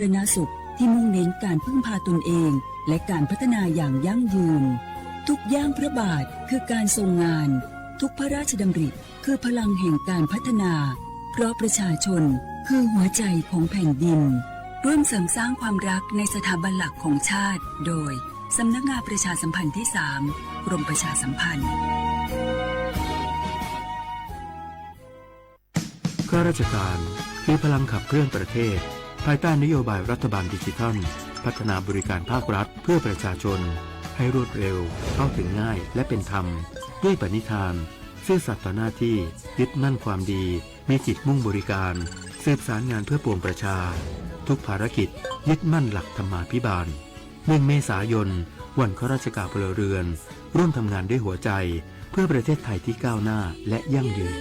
สาธารณสุขที่มุ่งเน้นการพึ่งพาตนเองและการพัฒนาอย่างยั่งยืนทุกย่างพระบาทคือการทรงงานทุกพระราชดำริคือพลังแห่งการพัฒนาเพราะประชาชนคือหัวใจของแผ่นดินร่วมเสริมสร้างความรักในสถาบันหลักของชาติโดยสำนักงานประชาสัมพันธ์ที่ 3 กรมประชาสัมพันธ์ข้าราชการคือพลังขับเคลื่อนประเทศภายใต้นโยบายรัฐบาลดิจิทัลพัฒนาบริการภาครัฐเพื่อประชาชนให้รวดเร็วเข้าถึงง่ายและเป็นธรรมด้วยปณิธานซื่อสัตย์ต่อหน้าที่ยึดมั่นความดีมีจิตมุ่งบริการสืบสารงานเพื่อปวงประชาทุกภารกิจยึดมั่นหลักธรรมาภิบาล1 เมษายนวันข้าราชการพลเรือนร่วมทำงานด้วยหัวใจเพื่อประเทศไทยที่ก้าวหน้าและยั่งยืน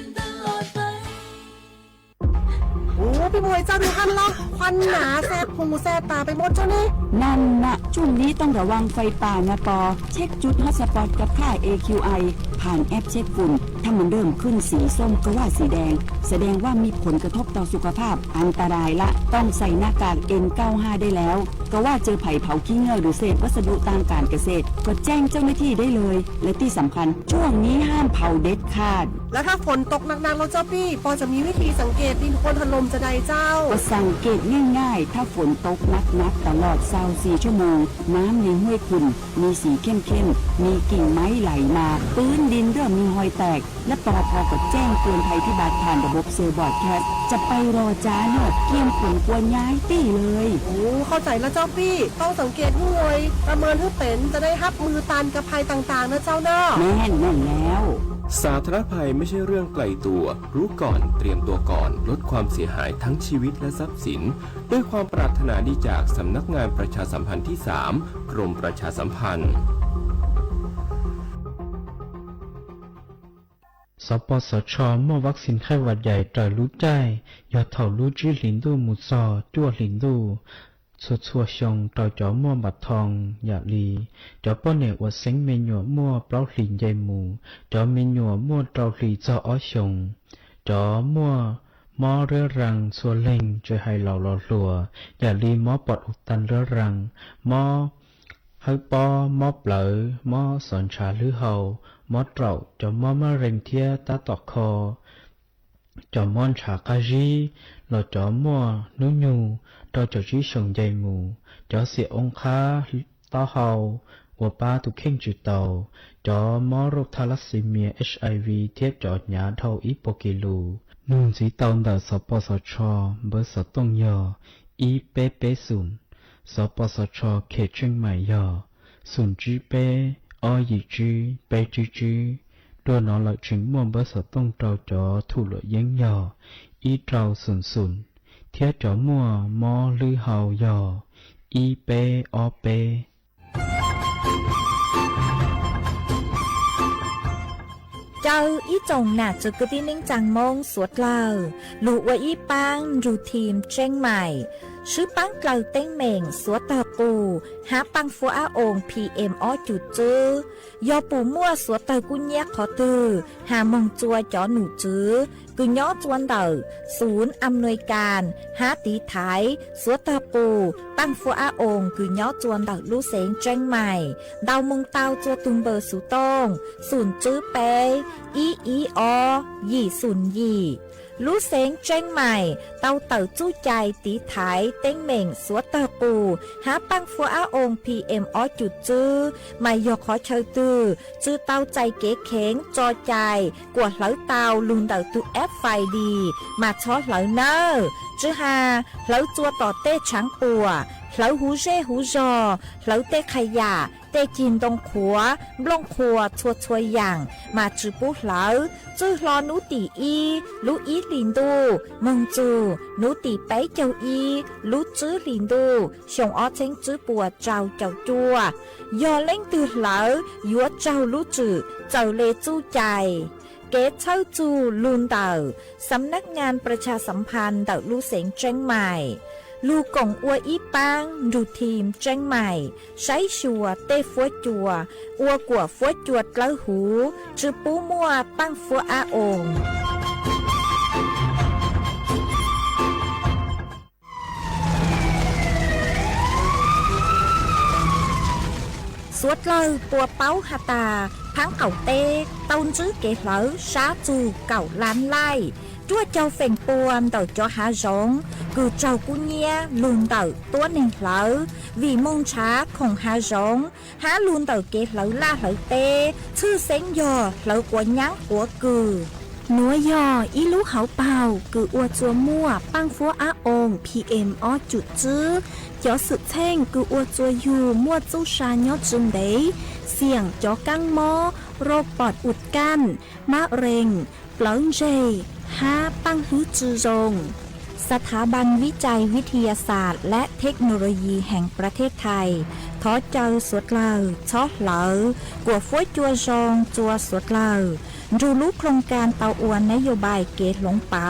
โอ้พี่มวยเจ้าดูท่านละควันหนาแสบหูแสบตาไปหมดเจ้านี่นั่นนะช่วงนี้ต้องระวังไฟป่านะปอเช็คจุดฮอตสปอตกับค่า AQI ผ่านแอปเช็คฝุ่นถ้ามันเริ่มขึ้นสีส้มก็ว่าสีแดงแสดงว่ามีผลกระทบต่อสุขภาพอันตรายละต้องใส่หน้ากาก N95 ได้แล้วก็ว่าเจอไผ่เผาขี้เงื่อหรือเศษวัสดุทางการเกษตรก็แจ้งเจ้าหน้าที่ได้เลยและที่สำคัญช่วงนี้ห้ามเผาเด็ดขาดแล้วถ้าฝนตกหนักๆแล้วเจ้าพี่ปอจะมีวิธีสังเกตดินโคลนถล่มจะใดเจ้าก็สังเกตง่ายๆถ้าฝนตกหนักๆตลอด24 ชั่วโมงน้ำในห้วยขุ่นมีสีเข้มๆมีกิ่งไม้ไหลมาพื้นดินเริ่มมีรอยแตกและปภก็แจ้งเตือนภัยพิบัติผ่านระบบเซอร์บอร์ดแคสจะไปรอจ้าเนอดเกี่ยมผลกวนย้ายตี้เลยโอ้เข้าใจแล้วเจ้าพี่ต้องสังเกตห้วยประเมินให้เป็นจะได้รับมือตันกับภัยต่างๆนะเจ้าเนาะแม่นแล้วสาธารณภัยไม่ใช่เรื่องไกลตัวรู้ก่อนเตรียมตัวก่อนลดความเสียหายทั้งชีวิตและทรัพย์สินด้วยความปรารถนาดีจากสำนักงานประชาสัมพันธ์ที่ 3 กรมประชาสัมพันธ์สปสช.มอบวัคซีนไข้หวัดใหญ่ต่อรู้ใจยอดเท่ารู้จื้อหลินดูหมุดซอจั่วหลินดูชัวชงต่อจอมั่วบัดทองอย่าลีจอป้อนเหนวดเซ็งเมญัวมั่วเปล่าหลินใหญ่หมูจอเมญัวมั่วเตาหลีจออ้อชงจอมั่วมอเรือรังสัวเล่งจะให้เราหล่อหลัวอย่าลีมอปอดอุดตันเรือรังมอให้ปอมอเปลอมอสอนชาลือเฮามอเตราจอมอมะเร็งเทียตาตอกคอจอมอนฉากาจีหล่อจอมัวนุญูต่อจอจีชงใจหมูจอเสียองค้าต้อเฮาหัวป้าตุกเข่งจุดเตาจอมอโรคทาลัสซีเมีย HIV เทียบจอดหยาเท่าอีโปกิลูนุ่นสีเตาดาสปสชเบอร์สตงยออีเปเปศูนย์สปสชเขตเชียงใหม่ยอศูนย์จีเปอยีจีเปจีจีตัวน้องหลักถึงมวลเบอร์สตงเตาจอถูหลยังยออีเตาศูนย์เทียจอมัวมอลือเฮายออีเปอเปเจ้าอีจงหนักจุดกระดิ่งจังมงสวดเล่าลูกว่าอีปังรูทีมเจ้งใหม่ชื่อปังเกลาเต้งเหม่งสวดตาปูหาปังฟัวอาอง PM อ้อจุดจื้อยอปูมั่วสวดตากุญแยกขอตือหามงจัวจอหนูจื้อกุญย้อจวนเดอศูนย์อำนวยการหาตีไทยสวดตาปูปังฟัวอาองกุญย้อจวนเดอลูเสงเจ้งใหม่ดาวมงเตาจัวตุงเบอร์สุตงศูนย์จื้อเปอีอยี่ศูนย์ยี่รู้เสียงเจ้งใหม่เต้าเต่าจู้ใจตีไถเต้งเหม่งสวดเตอปูหาปังฟัวอาองPM อ้อจุดจื้อไม่ยกขอเชยตือจื้อเต้าใจเก๋เข็งจอใจกวดเหลาเต้าลุนเต่าตุแอปไฟดีมาช็อตเหลาเนอจื้อหาเหลาจัวต่อเต้ช้างปัวเหลาหูเร่หูจอเหลาเต้ขยะเต้กินตรงขัวบลงขัวชัวอย่างมาจื้อปุ๊เหลาจื้อรอนุตีอีลูอีลินดูมงจูนุตีไปเจ้าอีลูจื้อลินดูชงอ้อเชงจื้อปัวเจ้าจัวยอเล่งตือเหลายัวเจ้าลูจื้อเจ้าเลจู้ใจเกตเช่าจูลุนเต่าสำนักงานประชาสัมพันธ์เต่าลูเสงเจ้งใหม่ลูกกงอัวอีปังดูทีมเจ้งใหม่ใช้ชัวเต้ฟัวจัวอัวกัวฟัวจวดกล้าหูจื้อปูมัวปังฟัวอาอง พ suốt lời bùa báo hà tà tháng cầu tê tông chứ kế lỡ xá chù cầu lan lai chúa châu phèn buồn đầu cho hạ giống cứ trâu cú nhia luôn đầu tua nên lỡ vì mongช้าของhạ giống há luôn đầu kế lỡ la lỡ tê chư xén dò lỡ của nhắn của cừนัวยออีลูกเขาเป่าคืออวดจัวมั่วปังฟัวอาองพีเอ็มอจุดจื้อจอสุดแท่งคืออวดจัวอยู่มั่วจู้ชายอจึงเดเสี่ยงจอกังมอโรคปอดอุดกั้นมะเร็งเปล่าเจฮาปังฮื้อจือรงสถาบันวิจัยวิทยาศาสตร์และเทคโนโลยีแห่งประเทศไทยท้อเจ้าสวดเลอช้อเหลอกว่าฟ้วยจัวจองจัวสวดเลอรู้รู้โครงการเตาอวนนโยบายเกตหลงเปา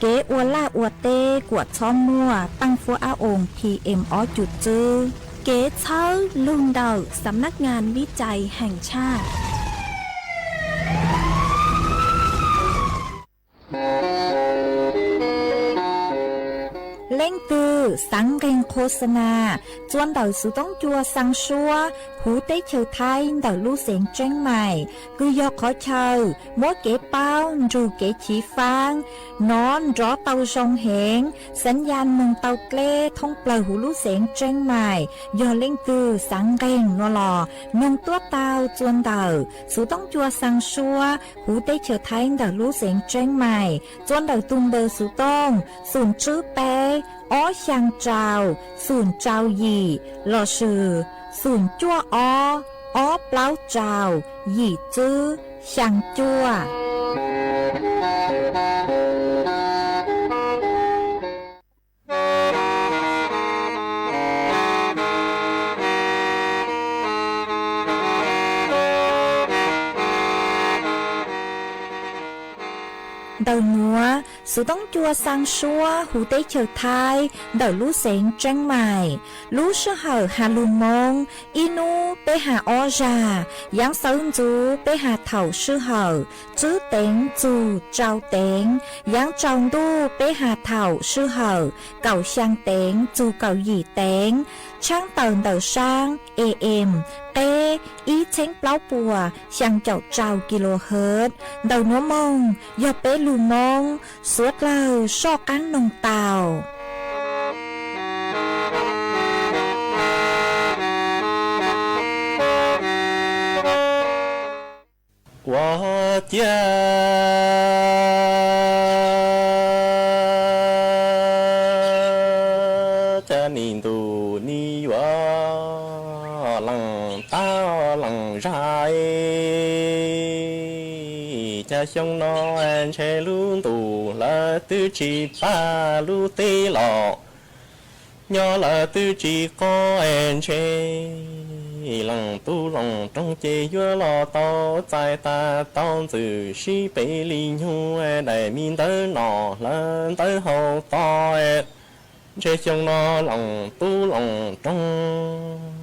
เกอวนล่าอวดเต้กวดช้อมมั่วตั้งฟัวอาองพีเอ็มอจุดจื้อเก๋เช้าลุงเดาสำนักงานวิจัยแห่งชาติเล่งตือสังเกงโฆษณาจวนเดาสุต้องจัวสังชัวหูเต้เชอไทยเดาลู่เสียงเจ้งใหม่คือยอขอเชอมัวเก๋เป้าจูเก๋ฉีฟางนอนรอเตาชงเหงสัญญาณมึงเตาเกล้ท่องเปล่าหูลู่เสียงเจ้งใหม่ยอเล่งตือสังเกงนัวหล่อนงตัวเตาจวนเดาสุต้องจัวสังชัวหูเต้เชอไทยเดาลู่เสียงเจ้งใหม่จวนเดาตุงเดอสุต้องสูนชื่อเป้อ้อช่างเจ้าศูนย์เจ้าหยี่หล่อชื่อศูนย์จั่วอ้อเปล่าเจ้าหยี่จื้อช่างจั่วเดาหนัวสุต้องจัวสังชัวหูเต้เฉอไทยเดาลู่เสียงเจ้งใหม่ลู่เชื่อเหอหาลุงมงอีนูไปหาออจายังเซิงจูไปหาเถ่าชื่อเหอจื้อเต็งจูเจ้าเต็งยังจองดูไปหาเถ่าชื่อเหอเก่าช่างเต็งจูเก่าหยี่เต็งช่างเตินเดาช่างAMเต้อีเช้งเปล่าปัวช่างเจ้าเจ้ากิโลเฮิรตซ์เดาหนัวมงยอเป้ลูมงสวดเลาชอกันนงเตา我家这年度你我冷大冷晒，这乡那车路途了都只把路对了，nhớ là tư chỉ có em chê lòng tu lòng trong chê vừa lo to tại ta tao từ si bể li nhu đại miền tới nọ lên tới hậu to chê trong nó lòng tu lòng trong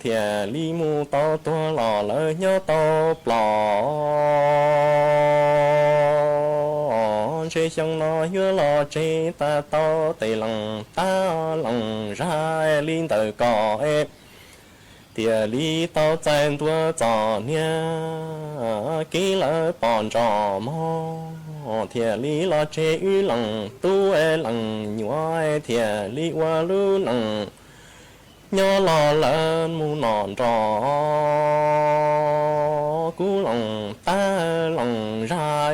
thìa li mu to tua lò lỡ nhớ to lò chê trong nó vừa lo chê ta to tề lòng ta lòng ra linh tới cỏ tia li tao chân tua trò nha kỹ lỡ bọn trò mò tia li lo chê ư lòng tu lòng nhua tia li qua lu lòng nhớ lo lên mu nòn trò cú lòng ta lòng ra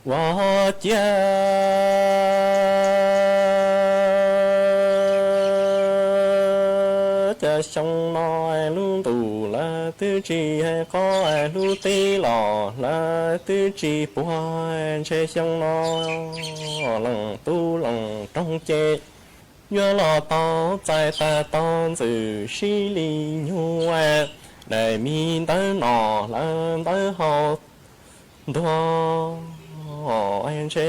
我家这乡内路途了都只có路tê lò là tư chỉ buồn che乡nó lòng tu lòng trong che nhớ lo tao tại ta tao từ xí li nhu để mi tới nọ lên tới hậu đó anh chê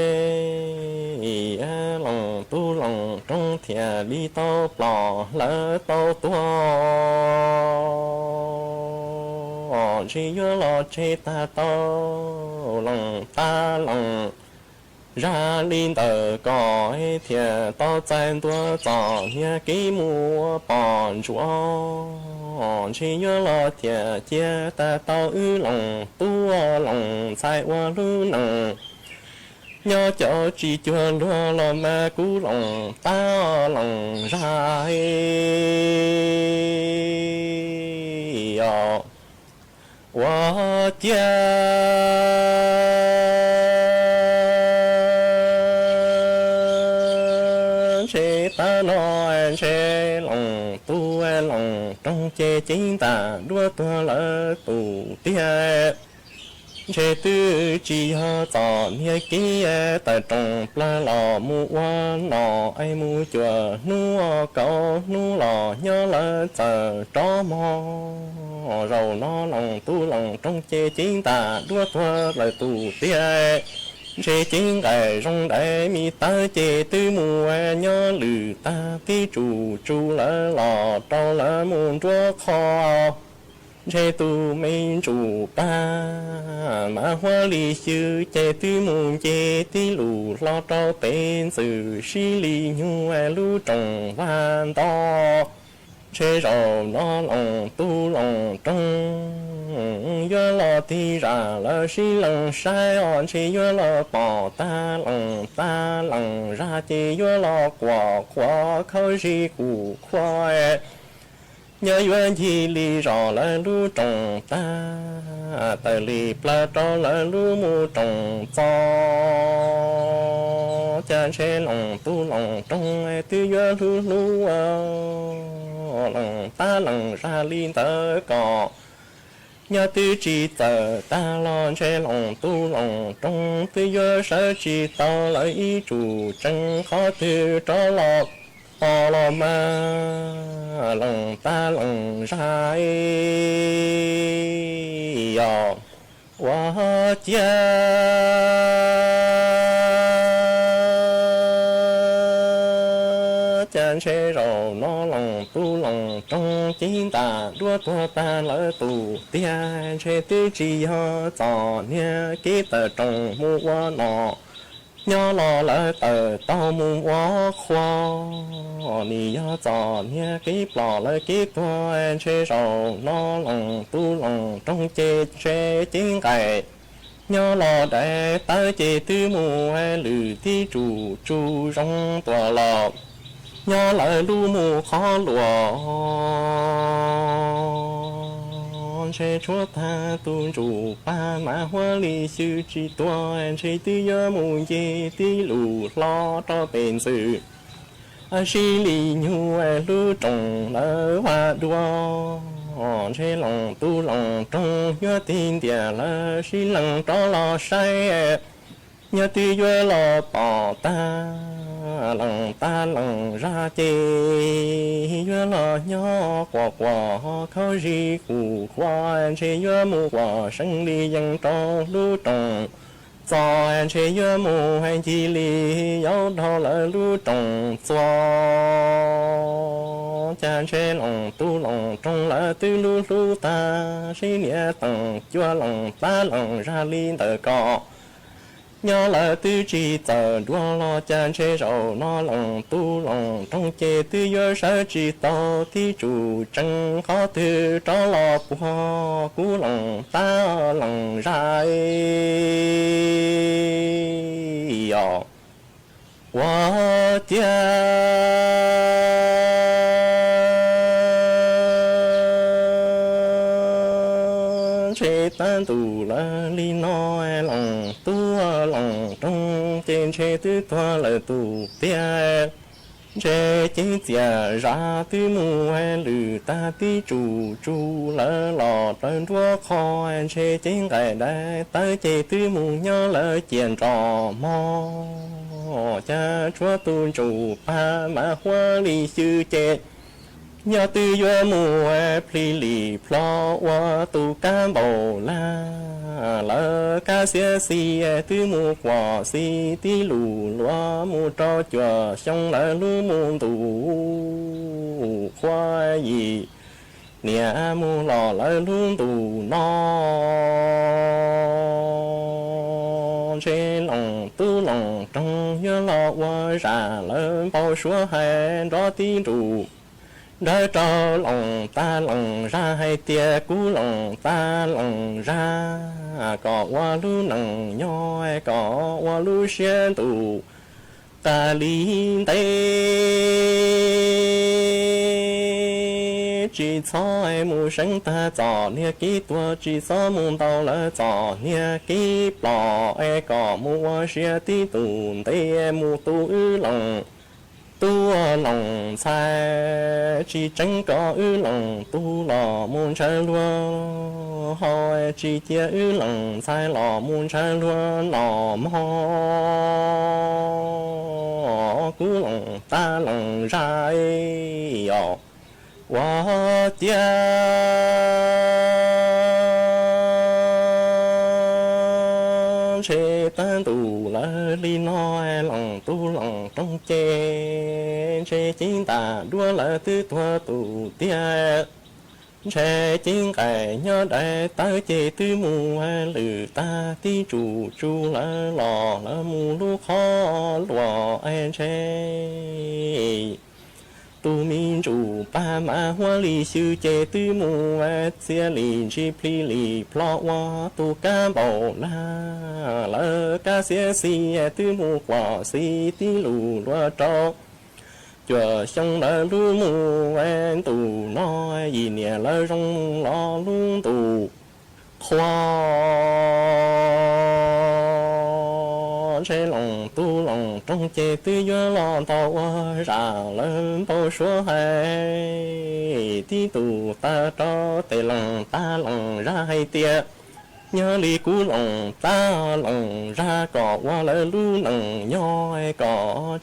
lòng tu lòng trong thìa li tao lò lỡ tao tua chỉ nhớ lo chê ta tao lòng ta lòng ra linh tờ cõi thiệt to chân tua gió nhà ký mua bọn chúa chỉ nhớ lo thiệt chia ta tao ư lòng tua lòng sai qua lưu nặng nhớ cho chỉ chưa lúa lo mà cú lòng ta lòng ra yo wa chia chế ta nói chế lòng tu lòng trong chế chính ta đua tua lỡ tù tia chế tư chỉ ha tỏ nghe kia ta trong pla lò mu wa nọ ai mu chùa nu cậu nu lò nhớ lỡ chờ cho mò rầu nó lòng tu lòng trong chế chính ta đua tua lỡ tù tia chế chính cái trong đại mi ta chế tư mùa nhớ lử ta tí chủ lỡ lò trâu lỡ muôn chúa kho chế tu mình chủ ba mà hoa lì sư chế tư muôn chế tí lù lo trâu tên sự xí lì nhu lưu trồng văn to chế rầu nó lòng tu lòng trong nhớ lo thì ra là xí lòng sai on chế nhớ lo bỏ ta lòng ra chế nhớ lo quả khâu gì củ khoai nhớ duyên gì li rõ là lưu trồng ta tại li pla trò là lưu mu trồng cho cha chế lòng tu lòng trong tư nhớ lưu lòng ta lòng ra liên tớ cỏ nhớ tư chỉ tờ ta lo chế lòng tu lòng trong tư nhớ sở chỉ tao lợi ý chủ chân khó tư cho lọt to lo ma lòng ta lòng ra yo wa chia chan chế rầu nó lòng tu lòng trong chính ta đua tua ta lỡ tù tia chế tư chỉ ho tỏ nha ký tờ trong mua qua nọ nhớ lo lỡ tờ tao mua quá khoa ni nhớ tỏ nha ký bỏ lỡ ký tua chế rầu nó lòng tu lòng trong chế chính cái nhớ lo để ta chế tư mua lử tí chủ trong tòa lọ nhớ lại lu mù khó lùa chế chúa ta tu chủ ba mã hoa lì sư chỉ toan chế tư nhớ mù dê tí lù lo cho bền sự xí lì nhu lu trồng lỡ hoa đua chế lòng tu lòng trong nhớ tin địa lỡ xí lòng cho lo say nhớ tư nhớ lo bỏ ta lòng ra chê nhớ lo nhớ quả khâu gì củ khoa chế nhớ mù quả sinh lý dân trong lưu trồng cho chế nhớ mù hành chi lý giáo thọ là lưu trồng cho cha chế lòng tu lòng trong là tư lưu ta chế nghĩa tầng chúa lòng ta lòng ra liên tờ cọ nhớ là tư chỉ tờ đua lo chan chế rầu nó lòng tu lòng trong chế tư nhớ sở chỉ tao thì chủ chân khó tư cho lo bùa cú lòng ta lòng ra yo wa tia chế tan tù là li nói lòng tu lòng trong trên chế tư toa là tù tia chế chế tia ra tư mù lử ta tí chủ lỡ lò trên đua kho chế chế cái đây tới chế tư mù nhớ lỡ chuyện trò mò cha chúa tu chủ ba mà hoa li sư chế nhớ tư yo mùa pli lì plo wa tu cam bầu la lỡ ca xia xì tư mù quả xì tí lù loa mù cho chùa xong lỡ lu mù tù khoa gì nè mù lò lỡ lu tù no chế lòng tu 冷正月老我染了包说还着地主。ra trò lòng ta lòng ra hay tia cú lòng ta lòng ra có hoa lu nằng nhoi có hoa lu xuyên tù ta lý tê chỉ cho em mù sinh ta cho nia kí tua chỉ cho mù tàu là cho nia kí bỏ em có mù hoa xuyên tí tù tê em mù tu lòng tu lòng sai chỉ tránh có ư lòng tu lò muôn trái lúa hỏi chỉ chia ư lòng sai lò muôn trái lúa lò mò cú lòng ta lòng trái yo wa tia chế tan tù là li nói lòng tu lòng trong chế chính ta đua là tư thua tù tia chế chính cái nhớ đại ta chế tư mù lử ta tí chủ là lò là mù lu khó lò ai chế tu minh chủ ba ma hoa li sư chế tư mù xia li chi pli li plo hoa tu ca bảo la ca xia xi tư mù quả xi tí lù loa trò chùa xong là lu mù tù nói gì nè là rong lo luôn tù khoa chế lòng tu lòng trong chế tư do lo tàu ra lên bao số hay tí tù ta cho tề lòng ta lòng ra hay tia nhớ li cú lòng ta lòng ra có qua lỡ lu nằng nhoi có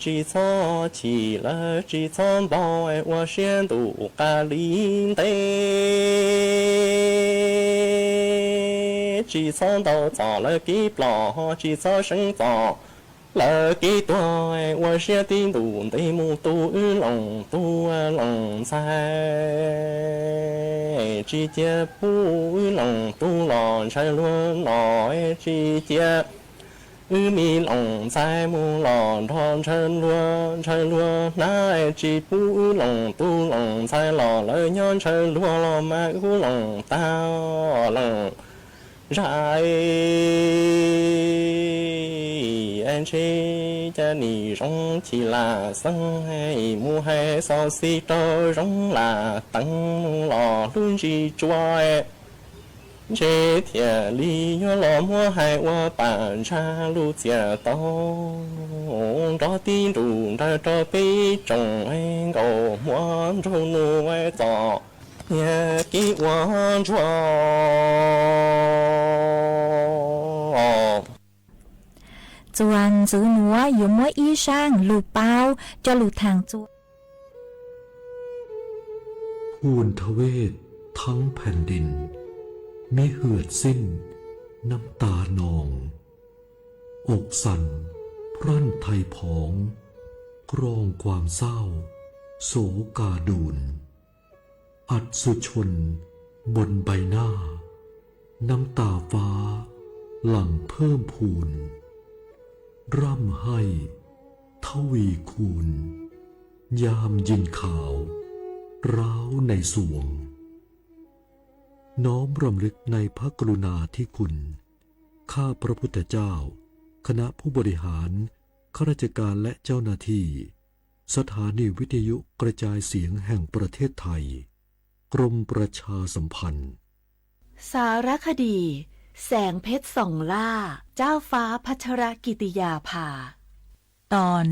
chỉ là chỉ cho bao qua xuyên tù ca linh tê chỉ cho tàu cho là kí lò chỉ cho sinh cho là kí tuổi qua xuyên tin tù tê mu tu lòng sai chỉ chia pu lòng tu lò sai luôn nói chỉ chia mi lòng sai mu lò thon sai luôn nãy chỉ pu lòng tu lòng sai lò lời nhon sai luôn lò mà pu lòng tao lòng rải anh chế cha nì rong chỉ là sân hay mua hay sao xí trâu rong là tăng lò luôn chỉ choai chế thiệt lý nhớ lò mua hay qua bản cha lu chia tao cho tin đủ ra cho bé chồng anh cầu muốn trâu nuôi tỏ nhà kỹ quan cho chuan giữ núa yếu mỗi y sang lù bao cho lù thang chuan ทูลทเวศทั้งแผ่นดินมิเหือดสิ้นน้ำตานองอกสั่นพรั่นไทยผองกรองความเศร้าโศกาดูนอัดสุชนบนใบหน้าน้ำตาฟ้าหลั่งเพิ่มพูนร่ำให้ทวีคูณยามยินข่าวร้าวในสวงน้อมรำลึกในพระกรุณาธิคุณข้าพระพุทธเจ้าคณะผู้บริหารข้าราชการและเจ้าหน้าที่สถานีวิทยุกระจายเสียงแห่งประเทศไทยกรมประชาสัมพันธ์สารคดีแสงเพชรส่องล่าเจ้าฟ้าพัชรกิติยาภาตอน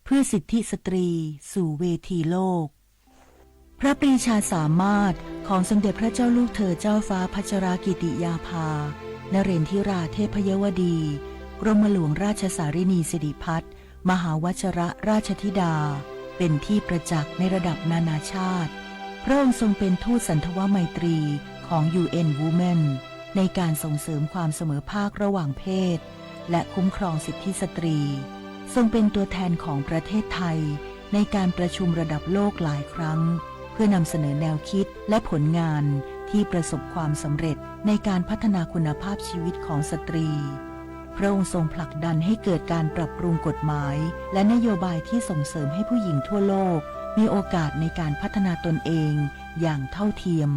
เพื่อสิทธิสตรีสู่เวทีโลกพระปรีชาสามารถของสมเด็จพระเจ้าลูกเธอเจ้าฟ้าพัชรกิติยาภานเรนทิราเทพยวดีกรมหลวงราชสารินีสิริพัฒน์มหาวชรราชธิดาเป็นที่ประจักษ์ในระดับนานาชาติพระองค์ทรงเป็นทูตสันทวไมตรีของ UN Women ในการส่งเสริมความเสมอภาคระหว่างเพศและคุ้มครองสิทธิสตรีทรงเป็นตัวแทนของประเทศไทยในการประชุมระดับโลกหลายครั้งเพื่อนำเสนอแนวคิดและผลงานที่ประสบความสำเร็จในการพัฒนาคุณภาพชีวิตของสตรี พระองค์ทรงผลักดันให้เกิดการปรับปรุงกฎหมายและนโยบายที่ส่งเสริมให้ผู้หญิงทั่วโลกมีโอกาสในการพัฒนาตนเองอย่างเท่าเทียม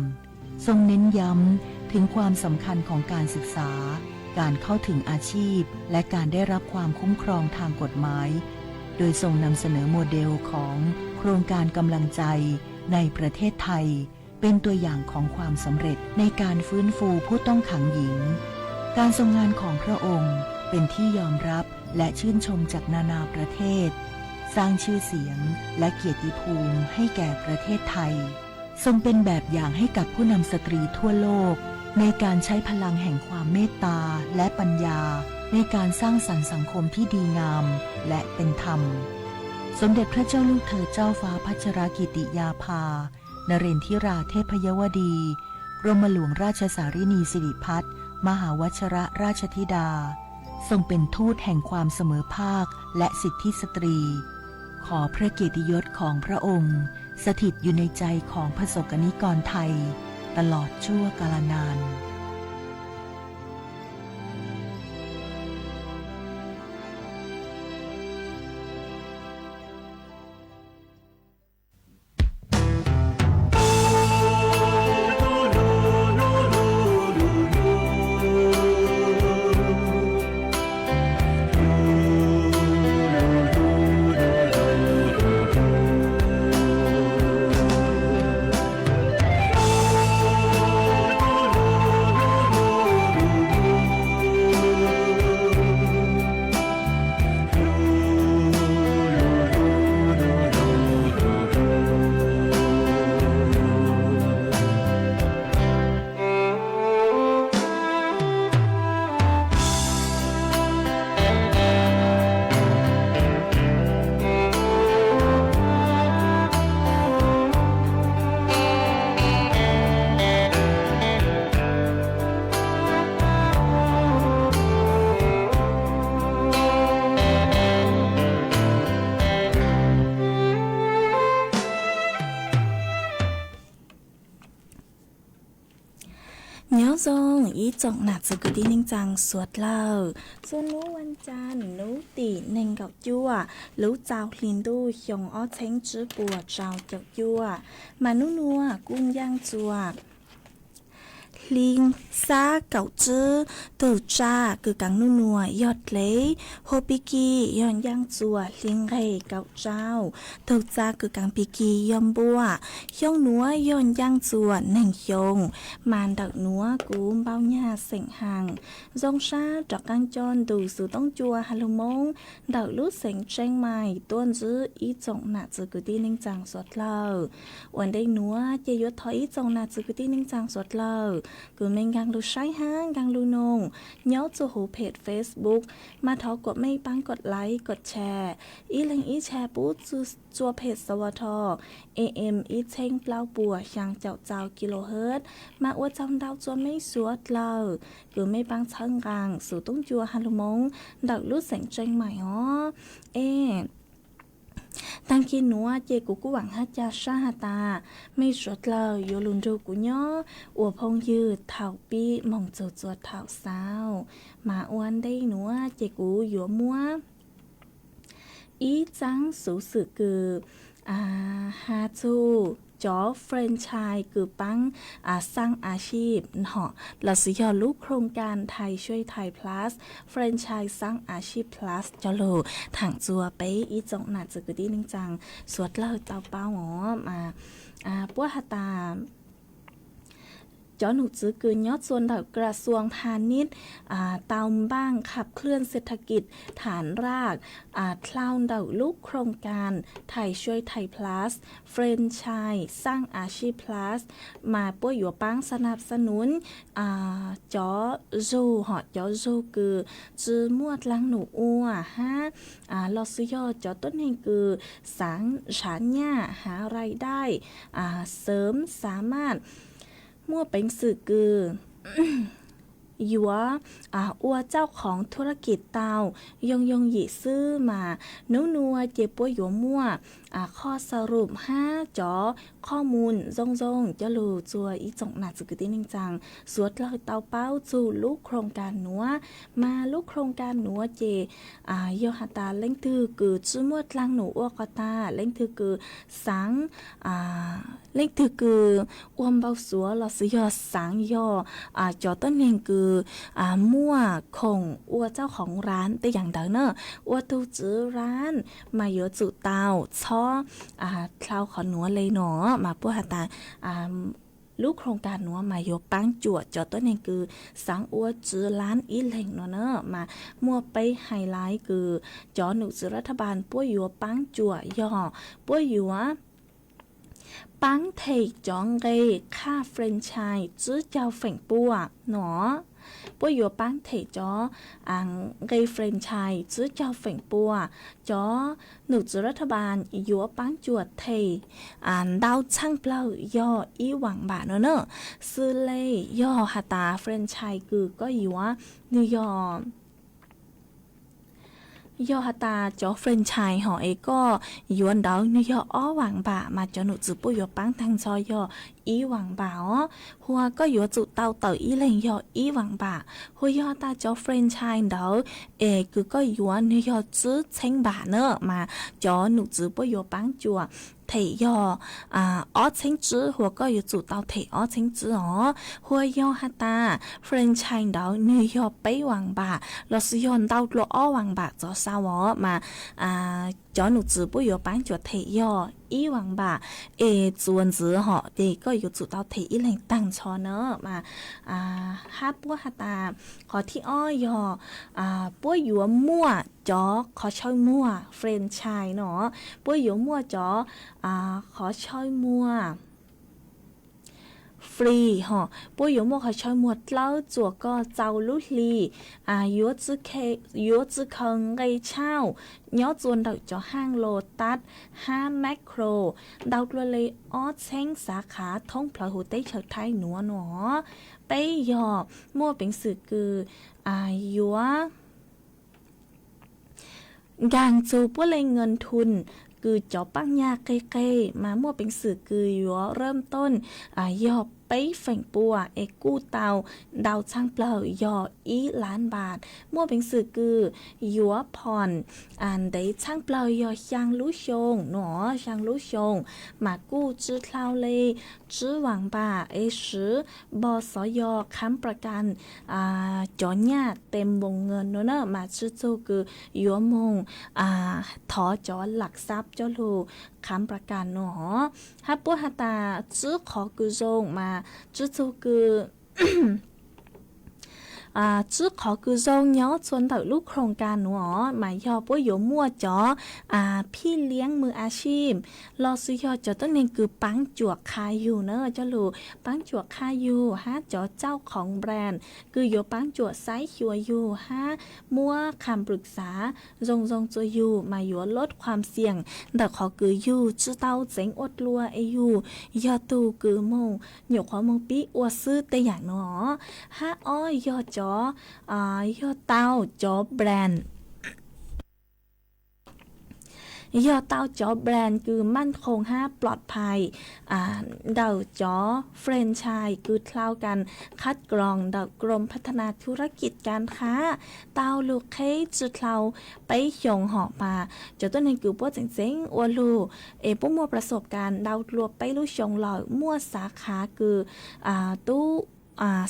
ทรงเน้นย้ำถึงความสำคัญของการศึกษาการเข้าถึงอาชีพและการได้รับความคุ้มครองทางกฎหมายโดยทรงนำเสนอโมเดลของโครงการกำลังใจในประเทศไทยเป็นตัวอย่างของความสำเร็จในการฟื้นฟูผู้ต้องขังหญิงการทรงงานของพระองค์เป็นที่ยอมรับและชื่นชมจากนานาประเทศสร้างชื่อเสียงและเกียรติภูมิให้แก่ประเทศไทยทรงเป็นแบบอย่างให้กับผู้นำสตรีทั่วโลกในการใช้พลังแห่งความเมตตาและปัญญาในการสร้างสรรค์สังคมที่ดีงามและเป็นธรรมสมเด็จพระเจ้าลูกเธอเจ้าฟ้าพัชรกิติยาภานเรนทิราเทพยวดีกรมหลวงราชสารินีสิริพัฒน์มหาวชรราชธิดาทรงเป็นทูตแห่งความเสมอภาคและสิทธิสตรีขอพระเกียรติยศของพระองค์สถิตอยู่ในใจของประสบกนิกรไทยตลอดชั่วกาลนานเนี้ยจงอีจงหนักสกุดีนิ่งจังสวดเล่าส่วนนู้วันจันทร์นู้ตีเน่งเกายั่วรู้เจ้าลินดูหยงอ้อเช้งจื้อปัวเจ้าเกายั่วมานุ่นัวกุ้งย่างจัวลิงซาเก่าจื้อตื่จ้าคือกังนุ่นัวยอดเล้โฮปิกีย้อนย่างจัวลิงเร่เก่าเจ้าตื่จ้าคือกังปิกียอมบัวย่องนัวย้อนย่างจัวหนึ่งยงมานดักนัวกูมเบ้าหญ้าเสียงหังจงซาดอกกังจอนดูสู่ต้องจัวฮัลโหลมงดักลูกเสียงเชียงใหม่ต้นจื้ออีจงหนักจื้อกุดีนิ่งจังสดเล่าวันได้นัวเจยศถอยอีจงหนักจื้อกุดีนิ่งจังสดเล่ากูเมงกังลูใช้ห้างกังลูนงย้อจูหูเพจ Facebook มาทอกดไม่ปังกดไลค์กดแชร์อีลิงอีแชร์ปูจัวเพจสวท AM อีเชงเปล่าปัวยังเจ้ากิโลเฮิรตซ์มาอวดจำดาวจัวไม่สวดเล่ากูไม่ปังเชิงกังสู่ต้องจัวฮัลโหลมงดักลูกเสียงเชียงใหม่อ๋อตั้งกินนัวเจกูหวังฮัจจาชาฮาตาไม่สวดเลยโยลุนดูกูย่ออวพงยืดเท่าปีมองจวดเท่าสาวมาอวนได้นัวเจกูหยัวมัวอีจังสูสึกือฮาจูจอเฟรนไชส์คือปังสร้างอาชีพเนาะเราสิยอลูกโครงการไทยช่วยไทย plus เฟรนไชส์สร้างอาชีพ plus จะโลถังจัวไปอีจงหนาจึกดีนึงจังสวดเล่าเจ้าเป้าหมอมาปัวหตาจอหนูจื้อกืนยอดส่วนดาวกระทรวงพาณิชย์ตามบ้างขับเคลื่อนเศรษฐกิจฐานรากคลาวดาวลูกโครงการไทยช่วยไทย plus เฟรนไชส์สร้างอาชีพ plus มาป้วยหยัวปังสนับสนุนจอจูหอดจอจูคือจื้อมวดลังหนูอัวฮะลอสุยอจอต้นเฮงคือสังฉานหญ้าหารายได้เสริมสามารถมั่วเป็นสื่อคือ ยัวอัวเจ้าของธุรกิจเตายงหยีซื้อมานัวเจ็บป่วยหยัวมั่วข้อสรุป5จอข้อมูลจงจะรู้จัวอีจงหนาจุกตินิงจังสวดเลยเตาเป้าจูลูกโครงการหนัวมาลูกโครงการหนัวเจโยหตาเล่งถือคือจื้อมวดลังหนูอ้วกตาเล่งถือคือสังเล่งถือคืออ้วมเบาสัวเราซื้อยอสังยอจอต้นเองคือมั่วคงอ้วเจ้าของร้านแต่อย่างเดิมเนอะอ้วตูจื้อร้านมาเยอะจุเตาช้อคราวขอหนัวเลยหนอมาพวกหตาลูกโครงการหนัวมาโยปังจวดจอต้นเองคือสังอัวจื้อร้านอีเหล่งเนอะมามัวไปไฮไลท์คือจอหนุจื้อรัฐบาลป้วยยัวปังจวดย่อป้วยยัวปังเทจองเกค่าเฟรนไชส์จื้อเจ้าเฝ่งปัวหนอป้วยยัวปังเทจอเกเฟรนไชส์จื้อเจ้าเฝ่งปัวจอหนุจื้อรัฐบาลยัวปังจวดเทดาวช่างเปล่าย่ออีหวังบาเนอะซื้อเลยย่อหาตาเฟรนไชส์คือก็ยัวนิวยอร์กยอฮตาจอเฟรนชายหอเอก็ยวนดาวนิยออ้อหวังบ่ามาจอหนุจือปุยอปังทางซอยออีหวังบ่าหัวก็ยัวจุเตาเต่าอีเหล่งยออีหวังบ่าหัวยอตาจอเฟรนชายดาวคือก็ยัวนิยอจื้อเชงบ่าเนอะมาจอหนุจือปุยอปังจัวเทยออ้อเชงจื้อหัวก็อยู่จุเตาเทอ้อเชงจื้อหัวยอฮตาเฟรนชายดาวนิยอไปหวังบ่าเราสิยอนดาวตัวอ้อหวังบ่าจอซาวมาจอหนุจือปุยอปังจัวเทยออีหวังบ่าจวนจื้อหอเดก็อยู่จุเตาเทอีเหล่งตั้งชอเนอะมาฮับปัวฮตาขอที่อ้อยอปัวยัวมั่วจอขอช่อยมั่วเฟรนชายเนาะปัวยัวมั่วจอขอช่อยมั่วฟรีฮะปุ้ยอยู่มั่วขอช่วยหมดเล่าจั่วก็เจ้าลุลียัวจื้อเคิงไงเช่าย้อจวนดอกจอห้างโลตัส5 แมคโครดาวตัวเลยออเช้งสาขาท่องพลอยหูเต้เฉิดไทยหนัวไปหยอมั่วเป็นสื่อคือยัวกางจูปุ้เลยเงินทุนคือจอปังยาเก้มามั่วเป็นสื่อคือยัวเริ่มต้นยอไปแฝงปัวกู้เตาดาวช่างเปล่ายออีล้านบาทมั่วเป็นสื่อคือยัวผ่อนได้ช่างเปล่ายอช่างรู้ชงหนอช่างรู้ชงมากู้จื้อเท่าเลยจื้อหวังบ่าซื้อบสยค้ำประกันจอเนี่ยเต็มวงเงินเนอะมาชื่อโจคือยัวมงถอจอหลักทรัพย์เจ้าลูค้ำประกันเนาะฮับปัวฮัตตาจื้อขอคือจงมาจื้อโจคือจื้อขอคือจงย้อชวนต่อลูกโครงการหนูหมายยอปุ้ยอยู่มั่วจอพี่เลี้ยงมืออาชีพรอซื้อยอจอต้นเองคือปังจวกคาอยู่เนอะเจ้าลูปังจวกคาอยู่จอเจ้าของแบรนด์คืออยู่ปังจวกไซส์ชัวอยู่มั่วคำปรึกษาจงตัวอยู่มาอยู่ลดความเสี่ยงแต่ขอคืออยู่จื้อเต้าเจ๋งอดลัวอยู่ยอตูคือมงหยกความมงปีอวดซื้อแต่อย่างเนาะอ้อยยอจอยอเต้าจอแบรนด์ยอเต้าจอแบรนด์คือมั่นคงปลอดภัยเดาจอเฟรนไชส์คือเท่ากันคัดกรองเดากรมพัฒนาธุรกิจการค้าเต้าลูกเคจุดเราไปยงหอมาจอต้นในคือพวกเจ๋งๆอวลูพวกมัวประสบการณ์เดาลัวไปลูกชงลอยมั่วสาขาคือตู้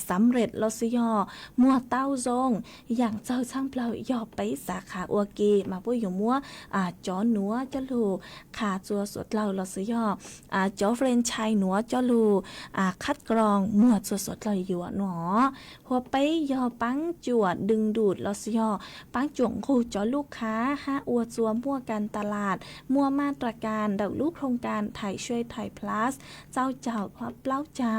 สำเร็จลอสยอมัวเต้าจงอย่างเจ้าช่างเปล่ายอไปสาขาอัวกีมาปุ้ยอยู่มัวจอหนัวจลูขาจัวสดเล่าลอสยอจอเฟรนชายหนัวจลูคัดกรองมัวจัวสดเล่าอยู่หนอหัวไปยอปังจวดดึงดูดลอสยอปังจวงคู่จอลูกค้าอัวจัวมั่วการตลาดมั่วมาตรการดับลูกโครงการไทยช่วยไทยพลัสเจ้าเปล่าเจ้า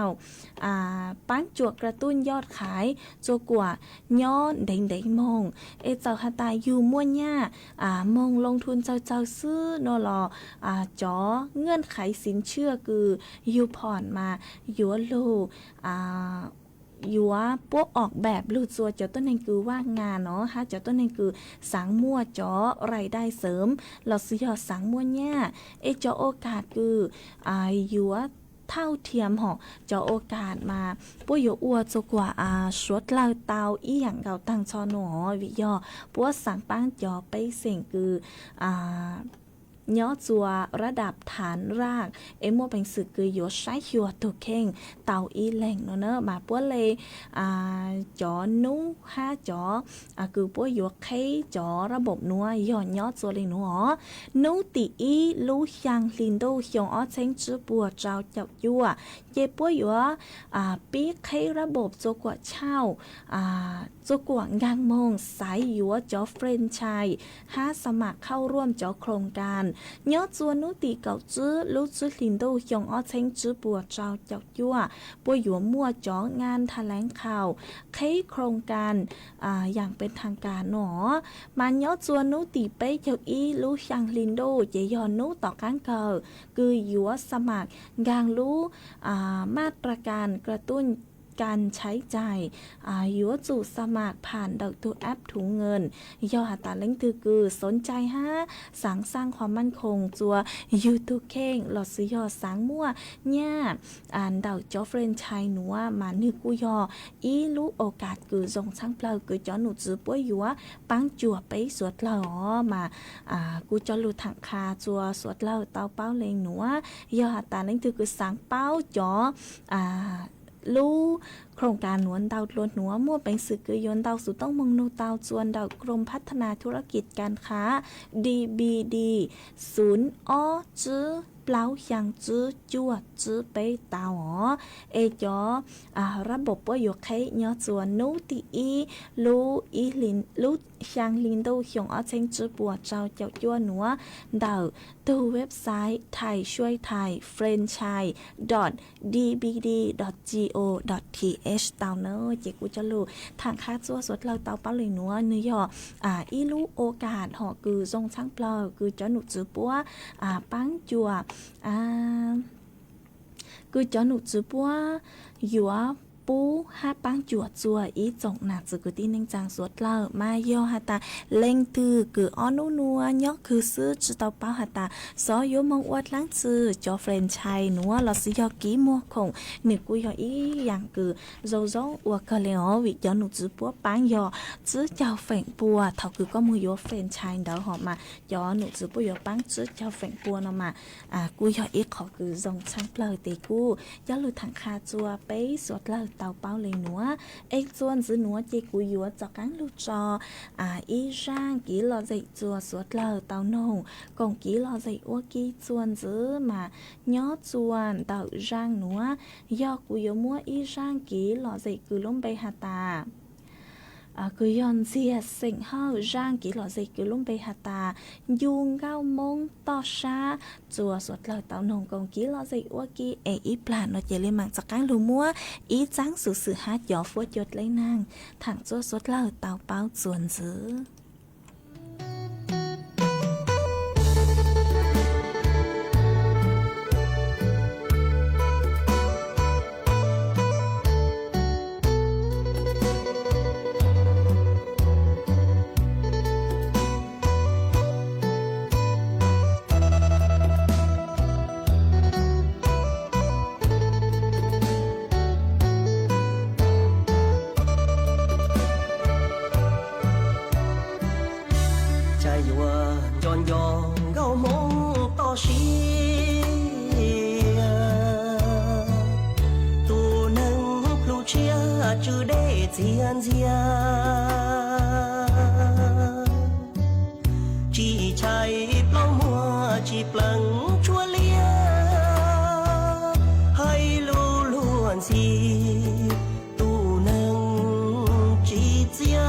ปังจวกกระตุ้นยอดขายโจกว่าย้อนเด้งมงเจ้าหาตายอยู่มั่วเนี่ยมงลงทุนเจ้าซื้อนอลจอเงื่อนไขสินเชื่อคืออยู่ผ่อนมาอยู่ลู อยู่ว่าพวกออกแบบลูกจัวเจ้าต้นนั่นคือว่างานเนาะฮะเจ้าต้นนั่นคือสังมั่วจอรายได้เสริมเราซื้อยอดสังมั่วเนี่ยจอโอกาสคืออยู่ว่าเท่าเทียมหอจอโอกาสมาปุ้ยอยู่อัวจกว่าสวดเล่าเตาอีอย่างเก่าตั้งชอหนอวิยอปัวสังปังจอไปเสียงคือย่อจัวระดับฐานรากมัวเป็นสึกคืออยู่ใช้หัวตัวเข่งเตาอีแหล่งเนาะมาปัวเลยจอนู้ห้าจอคือปัวอยู่ไข่จอระบบนัวย่อจัวเลยหนูอ๋อนู้ตีอีรู้ยังลินโดยองอ้อเช้งจื้อปัวเจ้าเจ้ายั่วเย่ปัวอยู่ปีไข่ระบบจกว่าเช่าจกว่างางมงสายอยู่จอเฟรนไชส์ห้าสมัครเข้าร่วมจอโครงการnhớ chua nú tì cậu chứ lúc chứ liền đâu dòng ở thanh chứ bùa trao chọc chua bùa dũa mua chó ngàn thà láng khảo khấyโครงการอย่างเป็นทางการหนอมาnhớ chua nú tìไปเจ้าอีรู้ยังลินโดเจยอนนูต่อการเกิดคืออยู่สมัครงานรู้มาตรการกระตุ้นการใช้จ่ายยัวจูสมัครผ่านดอกตัวแอปถุงเงินย่อหาตาเล้งคือสนใจฮะสร้างความมั่นคงจัวยูทูบเข่งหลอดซื้อยอสังมั่วเนี่ยดอกจอเฟรนชายหนูมานึกกูยออีรู้โอกาสคือทรงช่างเปล่าคือจอหนูจื้อป่วยยัวปังจัวไปสวดเหล่ามากูจอหลุดถังคาจัวสวดเหล่าเตาเป้าเลงหนูย่อหาตาเล้งคือสังเป้าจอรู้โครงการหนวนดาวล้วนหัวมั่วเป็นสื่อคือยนดาวสู่ต้องมงนูดาวจวนดาวกรมพัฒนาธุรกิจการค้า DBD ศูนย์อ้อจื้อเปล่าอย่างจื้อจั่วจื้อไปตาวจอระบบว่าอยู่แค่ยอจวนนู้ตีอีรู้อีลินรู้ยังลินดูหยงอ้อเชงจื้อปัวเจ้าเจ้าจั่วหนัวดาวดูเว็บไซต์ไทยช่วยไทย franchise.dbd.go.th เตาเนอเจ๊กูจะรู้ทางค่าจั่วสดเราเตาเป้าเลยหนัวเนื้อยอีรู้โอกาสหอคือทรงช่างเปล่าคือจอหนุจื้อปัวปังจั่วcứ cho nụ chữ búa dúa bú ha băng chuột chùa ý trọng nạt sự cứ tin nên chàng suốt lờ mà yo ha ta lên từ cứ on nu nua nhóc cứ xứ chữ tàu bao ha ta xó yo mong uất láng chữ cho franchise nua là sự yo ký mua khổng nửa cú yo ý dạng cứ dâu dâu uất cơ leo vì cho nụ chữ búa băng yo chữ chào phèn bùa thảo cứ có mua yo franchise đó họ mà cho nụ chữ búa yo băng chữ chào phèn bùa nó mà cú yo ý họ cứ dòng sang plơ tì cú cho lưu thằng kha chùa bé suốt lờ tàu bao lên nữa em chuan giữ nữa chỉ cú yếu cho cán lưu cho y rang kỹ lò dậy chùa suốt lờ tàu nồng còn kỹ lò dậy ô kỹ chuan giữ mà nhớ chuan tàu rang nữa do cú yếu mua y rang kỹ lò dậy cứ lông bay hà ta cứ yon xia sinh hao rang kỹ lọ dây cứ lung bê hà ta dùng gao mông to xa chùa suốt lời tạo nồng còn kỹ lọ dây ua kỹ ý plan nó chỉ lên mạng cho cán lù mua ý trắng sự hát gió phua chốt lấy nàng thẳng chùa suốt lời tạo bao chuồn dữ thiên dia chỉ chạy bao mùa chỉ plăng chua lia hay lu luồn gì tu nâng chỉ chia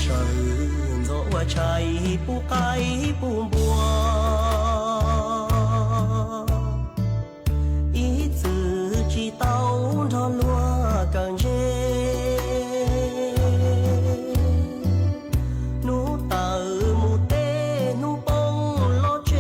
trời gió chạy bu cái bu bùa tao thon lúa càng dê nú tờ mù tê nú bông lo chê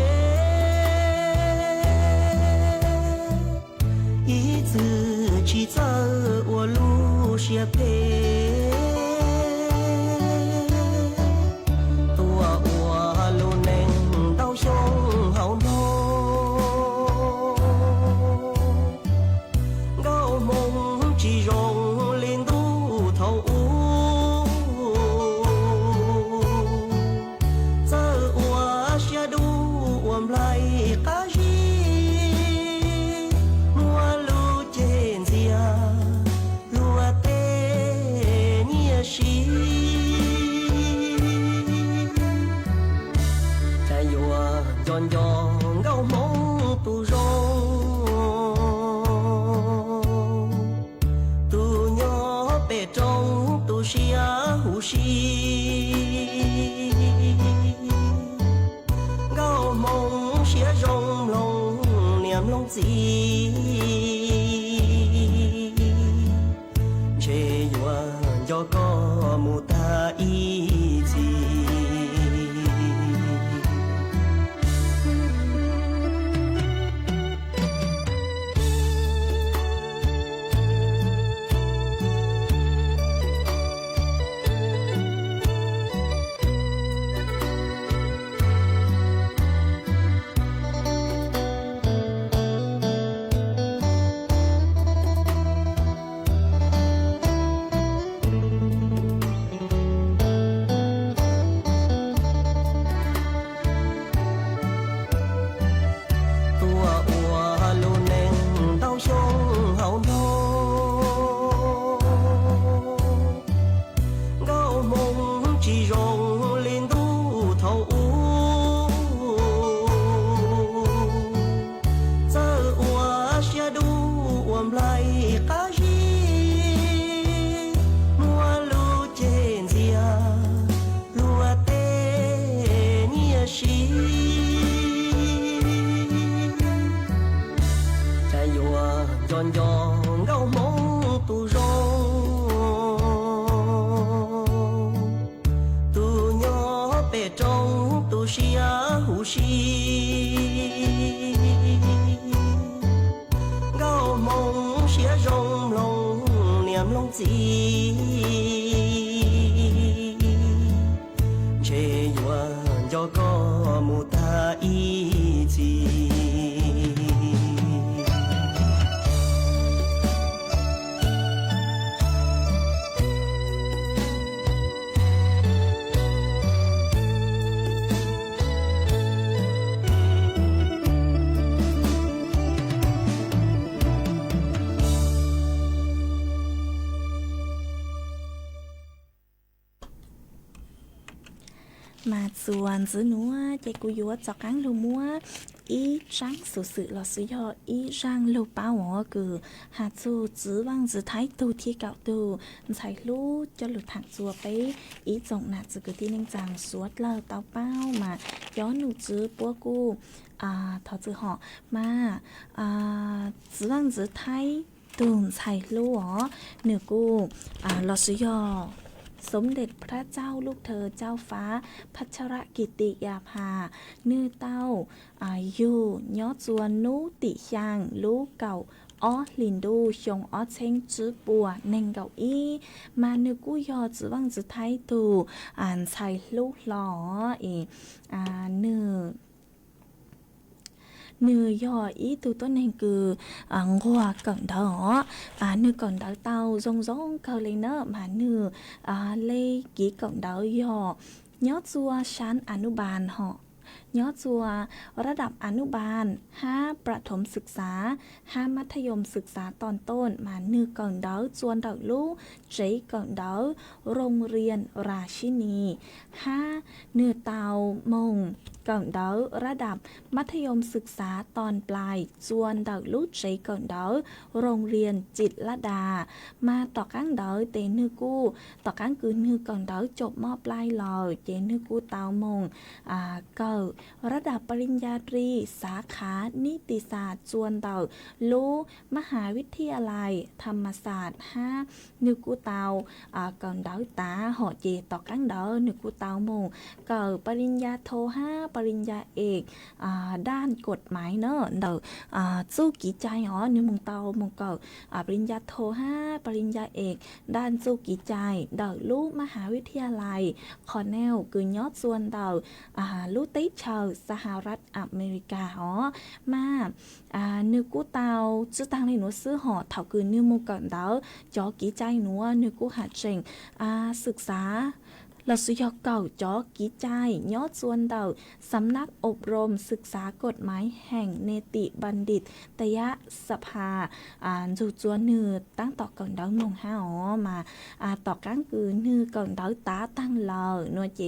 gao mong xía rong lông niềm lông gì chê yuan cho có mù ta ý gì mà xuân giữ núa chạy cú yếu cho cắn lù múa ý trắng sự sự là sự do ý răng lù bao ở cử hạt su giữ băng giữ thái tu thi cạo tu chạy lú cho lù thẳng chùa bé ý rộng nạt giữ cứ tin rằng suốt lờ tao bao mà gió nụ giữ búa cu thọ giữ họ mà giữ băng giữ thái tu chạy lú ở nửa cu là sự doสมเด็จพระเจ้าลูกเธอเจ้าฟ้าพัชรกิติยาภานื้อเต้าอายุย้อจวนนูติชางลูกเก่าอ้อลินดูชงอ้อเชงจื้อปัวเน่งเก่าอีมาเนื้อกู้ยอจื้อวังจื้อไทยตูอ่านใส่ลูกหล่อเนื้อยý từ tuần này cứ ngoa cẩn đó nửa cẩn đó tàu rong rong cờ lên nữa mà nửa lê ký cẩn đó yo nhớ chuaชั้นอนุบาลhọย้อจัวระดับอนุบาล5ประถมศึกษา5มัธยมศึกษาตอนต้นมานือก่อนเดาจวนเดาลูเจก่อนเดาโรงเรียนราชินี5เนื้อเตามงก่อนเดาระดับมัธยมศึกษาตอนปลายจวนเดาลูเจก่อนเดาโรงเรียนจิตรลดามาต่อกั้งเดาเตนือกู้ต่อกั้งคือนือก่อนเดาจบมอปลายลอยเจนือกู้เตามงเกิดระดับปริญญาตรีสาขานิติศาสตร์จวนเตาลูมหาวิทยาลัยธรรมศาสตร์5นึกูเตาก่อนเดาตาหอเจต่อกั้งเดานึกูเตามงเกิดปริญญาโท5ปริญญาเอกด้านกฎหมายเนอะเดาสู้กี่ใจหรอนึกมงเตามงเกิดปริญญาโท5ปริญญาเอกด้านสู้กี่ใจเดาลูมหาวิทยาลัยคอร์เนลคือยอดจวนเดาลูติชาวสหรัฐอเมริกามานึกกู้เตาจื้อตังในหนูซื้อหอเถาคือนึกมงก่อนเดาจอกี่ใจหนูนึกกู้หาเจงศึกษาเราสุยอเก่าจอกี่ใจยอดส่วนเดาสำนักอบรมศึกษากฎหมายแห่งเนติบัณฑิตยสภาจูจวนนือตั้งต่อก่อนเดามงมาต่อกั้งคือนือก่อนเดาตาตั้งเลอนัวเจ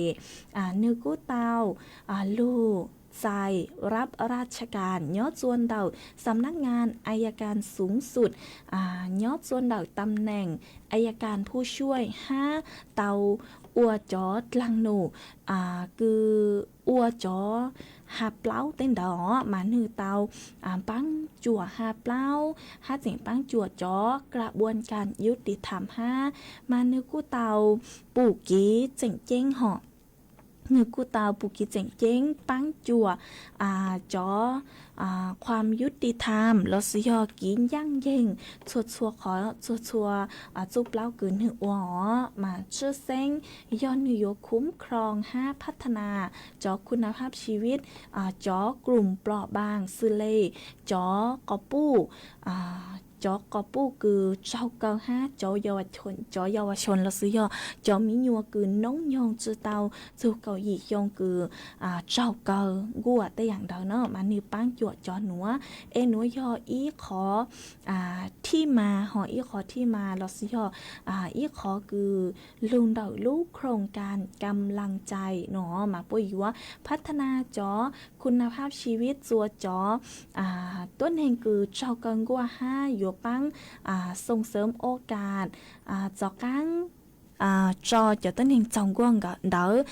นึกกู้เตาลู ใจรับราชการย้อจวนเดาสำนักงานอายการสูงสุดย้อจวนเดาตำแหน่งอายการผู้ช่วย5เตาอัวจอลังหนูคืออัวจอหาเปล่าเต้นดอมาหนือเตาปังจั่วหาเปล่าเสียงปังจั่วจอกระบวนการยุติธรรมมาหนือกู้เตาปู่กี้เจ๋งเจ้งหอนึกกูตาวปุกิเจ๋งเจ้งปังจั่วจอความยุติธรรมลสยอกินยั่งเย่งชัวขอชัวจุบเล่ากืนหือวอมาชื่อเซ้งย้อนนิยคุ้มครอง5พัฒนาจอคุณภาพชีวิตจอกลุ่มเปราะบางซึเลจอกอปู้จอกอปู้คือเจ้าเกาจอเยาวชนแล้วซื้อยอจอมียัวคือน้องยองจือเตาจูเกาหยียองคือเจ้าเกากัวแต่อย่างเดาเนาะมานือปังจวดจอหนัวหนัวยออีขอที่มาหออีขอที่มาแล้วซื้อยออีขอคือลุงเดาลูกโครงการกำลังใจเนาะมาปุยว่าพัฒนาจอคุณภาพชีวิตจัวจอต้นแห่งคือเจ้าเกิงกัวอยู่ปังส่งเสริมโอกาสจอกังcho tới nên trong quang gạo đỡ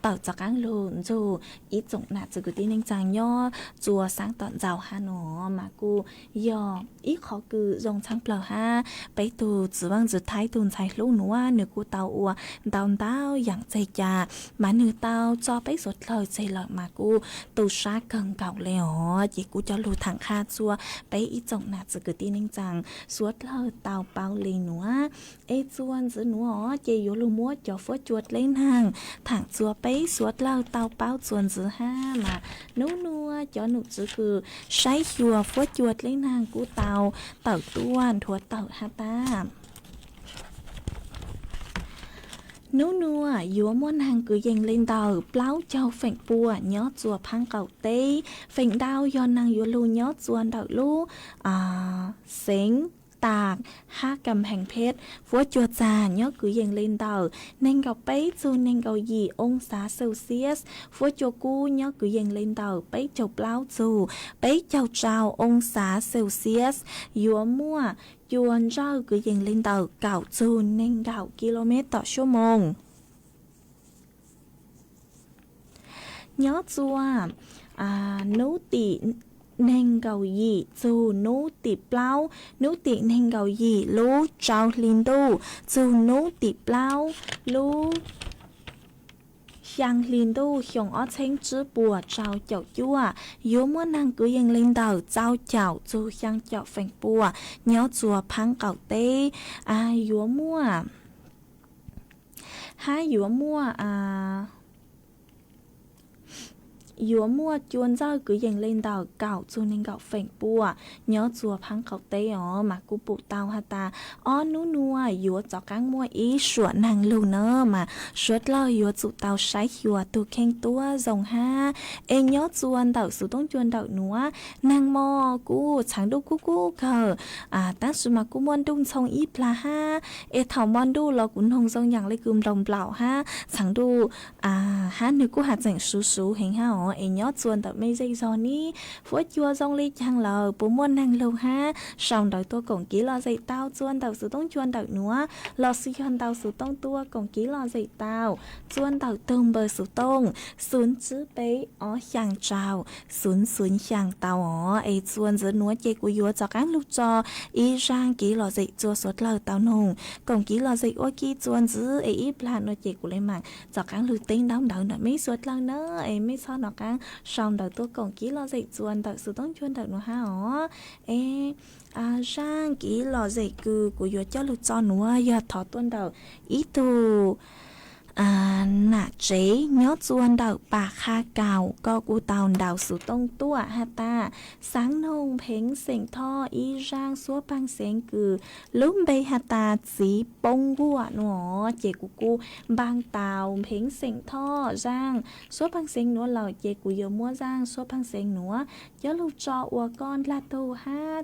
tạo cho các lùn dù ít dụng nạt từ cái nên chàng nho chùa sáng tận giàu ha nó mà cô giờ ít khó cứ dòng sáng plờ ha bấy tù chỉ vang chỉ thái tùn thái lú nữa nửa cô tàu tao dạng dây trà mà nửa tao cho bấy ruột lời dây lời mà cô tù sát cần cạo lèo chỉ cô cho lù thẳng kha chùa bấy ít dụng nạt từ cái nên chàng ruột lời tàu bao lì nữa chuan giữ nữa chịอยู่ลูมัวจอฟัวจวดเล่นห่างถังจัวไปสวดเล่าเตาเป้าจวนจือมานู้นัวจอหนุจือคือใช้จัวฟัวจวดเล่นห่างกูเตาต้วนถั่วเต่าตานู้นัวยัวม้วนหางคือยังเล่นเตาเปล่าเจ้าเฝ่งปัวย้อจัวพังเก่าเต้เฝ่งดาวยอนนางยัวลูย้อจวนเต่าลูเซ็งตาก5กำแพงเพชรฟัวจัวจานย่อคือยังเล่นเต่าเน่งเกาไปจูเน่งเกา2 องศาเซลเซียสฟัวจัวกู้ย่อคือยังเล่นเต่าไปเจ้าเปล่าจูไปเจ้าองศาเซลเซียสยัวมั่วจวนเจ้าคือยังเล่นเต่าเก่าจูเน่งเก่ากิโลเมตรต่อชั่วโมงย่อจัวนูติnên gầu gì dù nú tịp lao nú tiện nên gầu gì lú trao linh đu dù nú tịp lao lú yang linh đu hiong ở trên chữ bùa trao chậu chua yếu muốn năng cứยังlinh đầu trao chậu dù yang chậu phèn bùa nhớ chùa phăng cầu tê yếu mua yếu muaยัวมัวจวนเจ้าคือยังเล่นดาวเก่าจูนเองเก่าเฝ่งปัวย้อจัวพังเขาเตอ๋อมากูปุเตาฮาตานัวยัวจอกังมัวอีสวนนางลูเนอมาสวดเล่ายัวจุเตาใช้หัวตัวเข่งตัวทรงย้อจวนเต่าสุต้องจวนเต่าหนัวนางมอกูฉังดูกูตั้งสุมากูมวนดุงทรงอีปลาเถามอนดูเรากุนทงทรงอย่างเลยกุมลมเปล่าฉังดูนึกกูหาจังสูเห็นnhớ chuồn tập mấy giây giò ní phối chua rong ly chăng lờ bố muôn năng lâu xong đợi tôi còn ký lo dậy tao chuồn tàu sự tông chuồn tàu nữa lo suy hơn tàu sự tông tua còn ký lo dậy tao chuồn tàu tông bờ sự tông xuống chữ bấy chẳng trào xuống chẳng tàu chuồn giữa núa chê của yua cho các lúc cho y rang ký lo dậy chua suốt lờ tàu nùng còn ký lo dậy ôi ký chuồn giữa ít là nó chê của lấy mạng cho các lúc tính đóng đợi nó mấy suốt lờ nữa mấy sao nó càng xong đầu tôi còn ký lo dậy chuồn tạo sự tông chuồn tạo nó rang ký lo dậy cứ của yo cho lục cho nó giờ thọ tuần đầu ít tu nạ chế nhớ chuồn đầu bà kha cào co cu tàu đầu sự tông tua ta sáng nông phèn seng tho y rang xua băng seng cứ lúc bây ta chỉ bông gua nó chế của cô băng tàu phèn seng tho rang xua băng seng nó là chế của yo mua rang xua băng seng nó nhớ lúc cho ua con la tô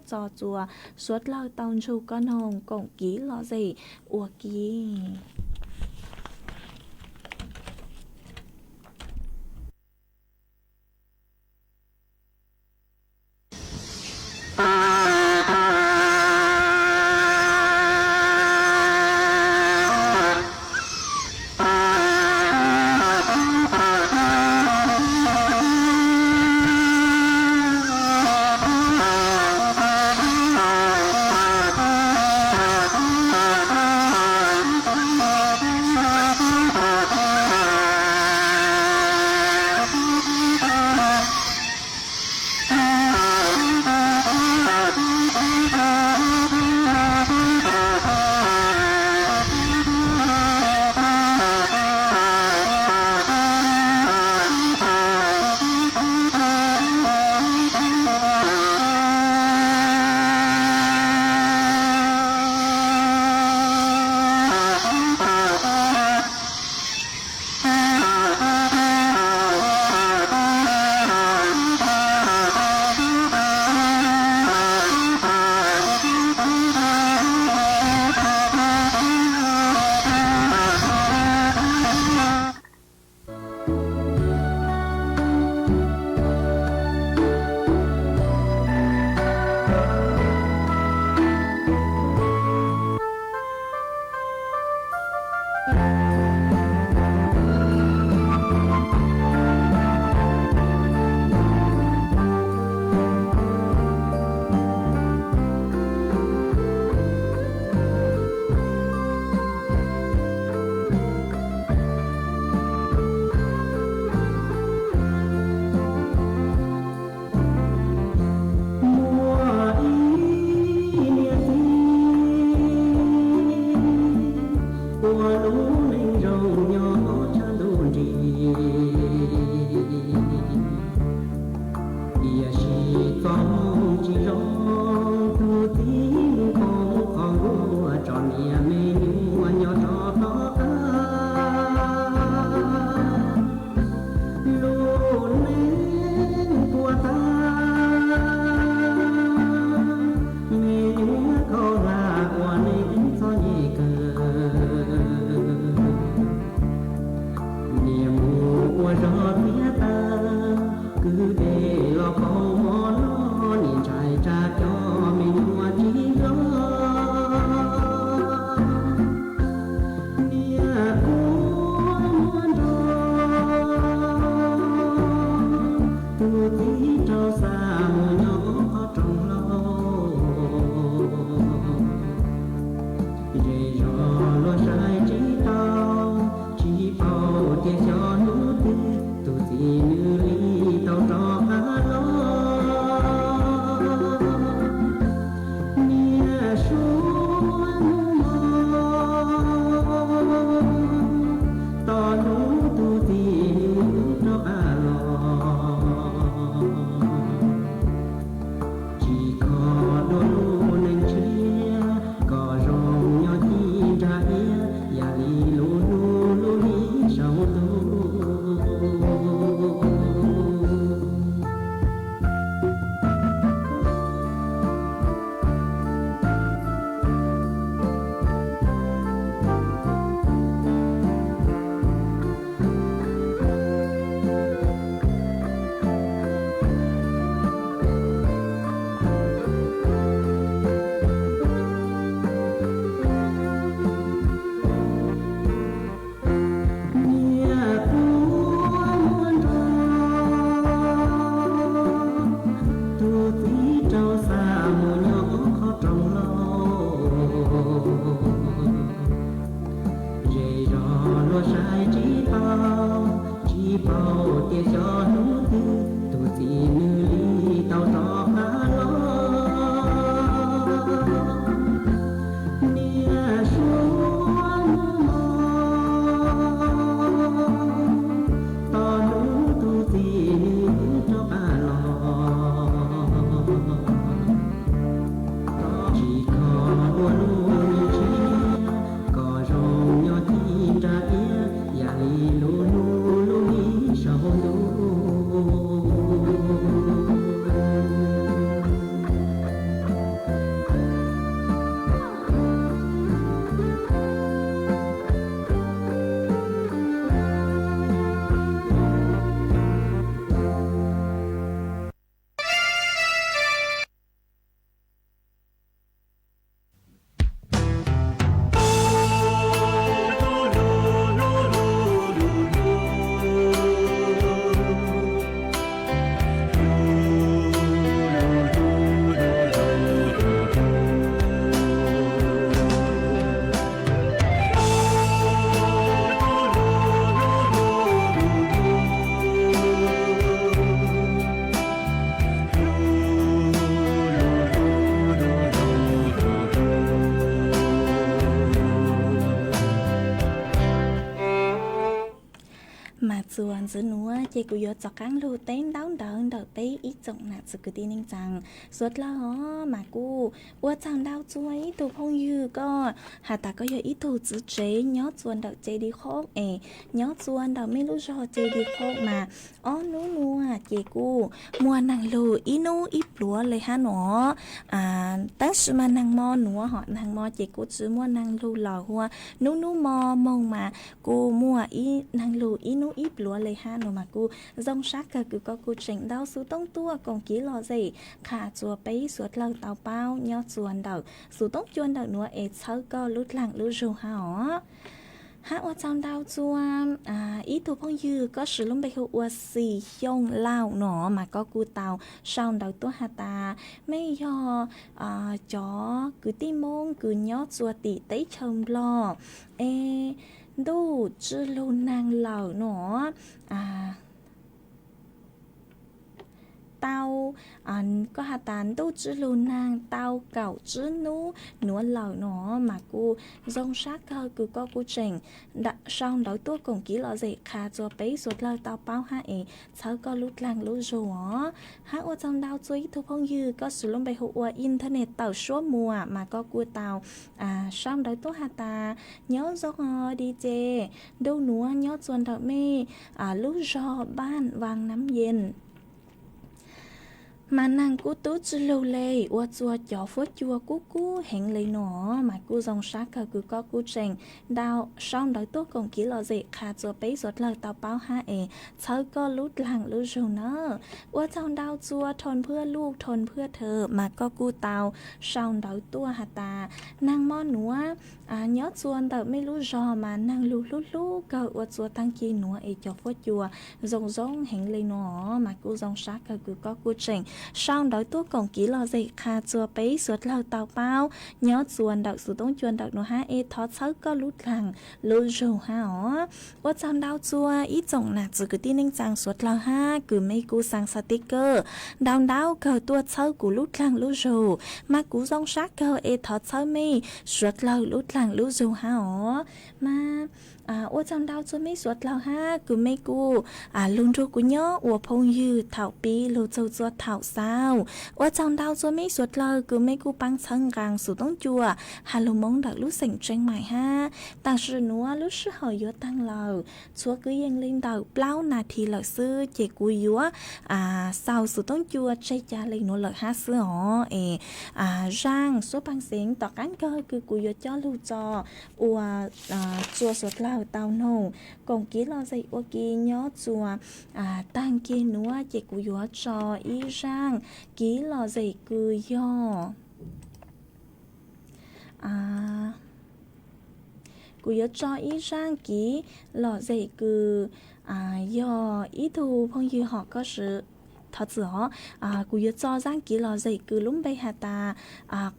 cho chùa suốt lâu tàu chu con hồng cộng ký lo gì ua ký tua gió phía ta cứ để lo câu mò lo nhìn trai cha cho mình mua chỉ lo nia của muôn tu tí trao xa mùa nhỏ có trong lo để gió lo sai chỉ tao chỉ bao tia gió nụ tư tu tí nữ ly tao trò khá lo nia xuống to nụ tu tí nữ trò à lo chỉ có đôi lũ nên chia có rong nhỏ chi ra ia ya li lu lu lu li sao tuส่วนซื้อนัวเจกุยอจอกกังลูเต้นดาวเดินเดาเต้อีจงหนักสกุตีนิงจังสวดละฮอมากูว่าจังดาวช่วยถูกพงยือก็หาตาก็ยออีถูจื้อเจย้อจวนเดาเจดีโคกย้อจวนเดาไม่รู้ชอเจดีโคกมาอ๋อนัวเจกูมัวนังลูอีนูอีปลัวเลยฮะหนอตั้งชื่อมานังมอหนัวหอนังมอเจกูชื่อมัวนังลูหล่อหัวนูมอมองมากูมัวอีนังลูอีนูอีปลัวเลยฮะหนูมากูดงชักก็คือก็กูเจ๋งดาวสู้ต้องตัวกองกี้รอสิขาจัวไปสวดเราเตาเป้ายอดจวนเดาสู้ต้องจวนเดาหนัวเอเชอก็ลุดหลังลุดรูฮะอ๋อฮะว่าจำดาวจัวอีตัวพงยือก็สือลุ่มไปคือว่าสียงเล่าหนอมาก็กูเตาชาวเดาตัวฮาตาไม่ยอจอคือตีมงคือยอดจัวติเต้ชมรอดูจื้อลูนางเหล่าหนอเตาก็หาตานดูจื้อลูนางเตาเก่าจื้อหนัวเหล่าหนอมากูจงชักก็ก็กูเจ๋งดะช่องดอยตัวกงกี้หล่อเจคาจัวไปสุดเลยเตาเป้าฮะเช้าก็ลุดลังลุดจัวฮะว่าจำดาวจุ้ยทุกพงยือก็สุดลงไปหัวอินเทอร์เน็ตเต่าชั่วมัวมาก็กูเตาช่องดอยตัวหาตาเนาะจงดีเจดูหนัวเนาะจวนดอกเมลุดจอบ้านวางน้ำเย็น mà nàng cú tú chứ lâu lê ua chua chó phốt chua cú hẹn lấy nó mà cú dòng sát cờ cứ có cú trình đào xong đói tốt còn kỹ lò gì khá chua bấy ruột lời tàu báo ha chớ có lút làng lút rù nó ua trong đào chuaทนเพื่อลูกทนเพื่อเธอmà có cú tàu xong đói tua hà tà nàng mò núa nhớ chuồn tàuไม่รู้รอmà nàng lút cờ ua chua tăng chi núa chó phốt chua rồng hẹn lấy nó mà cú dòng sát cờ cứ có cú trình xong đói tốt còn kỹ lò gì khá chua bấy ruột lời tàu bao nhớ chuồn đậu sự tông chuồn đậu nó ha thó chớ có lút làng lút rù ha ua trong đào chua ít trọng nạt chỉ cứ tin ninh chàng suốt lào ha cứ mấy cú sang sticker đào cờ tua chớ cú lút làng lút rù mà cú dòng sát cờ thó chớ mi suốt lào lút làng lút rù ha mà ua trong đào chua mấy suốt lào ha cứ mấy cú luôn rù cú nhớ ua phong dư thảo pi lô châu chua thảo sao ua trong đào chua mấy suốt lào cứ mấy cú băng chân gang sự tông chua hà lô mong đợt lúc sành tranh mày ha tăng sự núa lúc sự hỏi yếu tăng lầu chúa cứ yên lên đầu bao nà thì lợi sư chỉ cùi yếu sau sự tông chua chơi cha lên nó lợi ha sư họ rang số băng xén tỏ cán cơ cứ cùi yếu cho lưu cho chua suốt lầu tàu nổ còn kỹ lo dậy ô kì nhó chùa tăng kia núa chỉ cùi yếu cho ý rang kỹ lo dậy cứ do cú yếu cho ý rang ký lọ dậy cứ do ý thù phong như họ có sự thật rõ cú yếu cho rang ký lọ dậy cứ lúng bay hà ta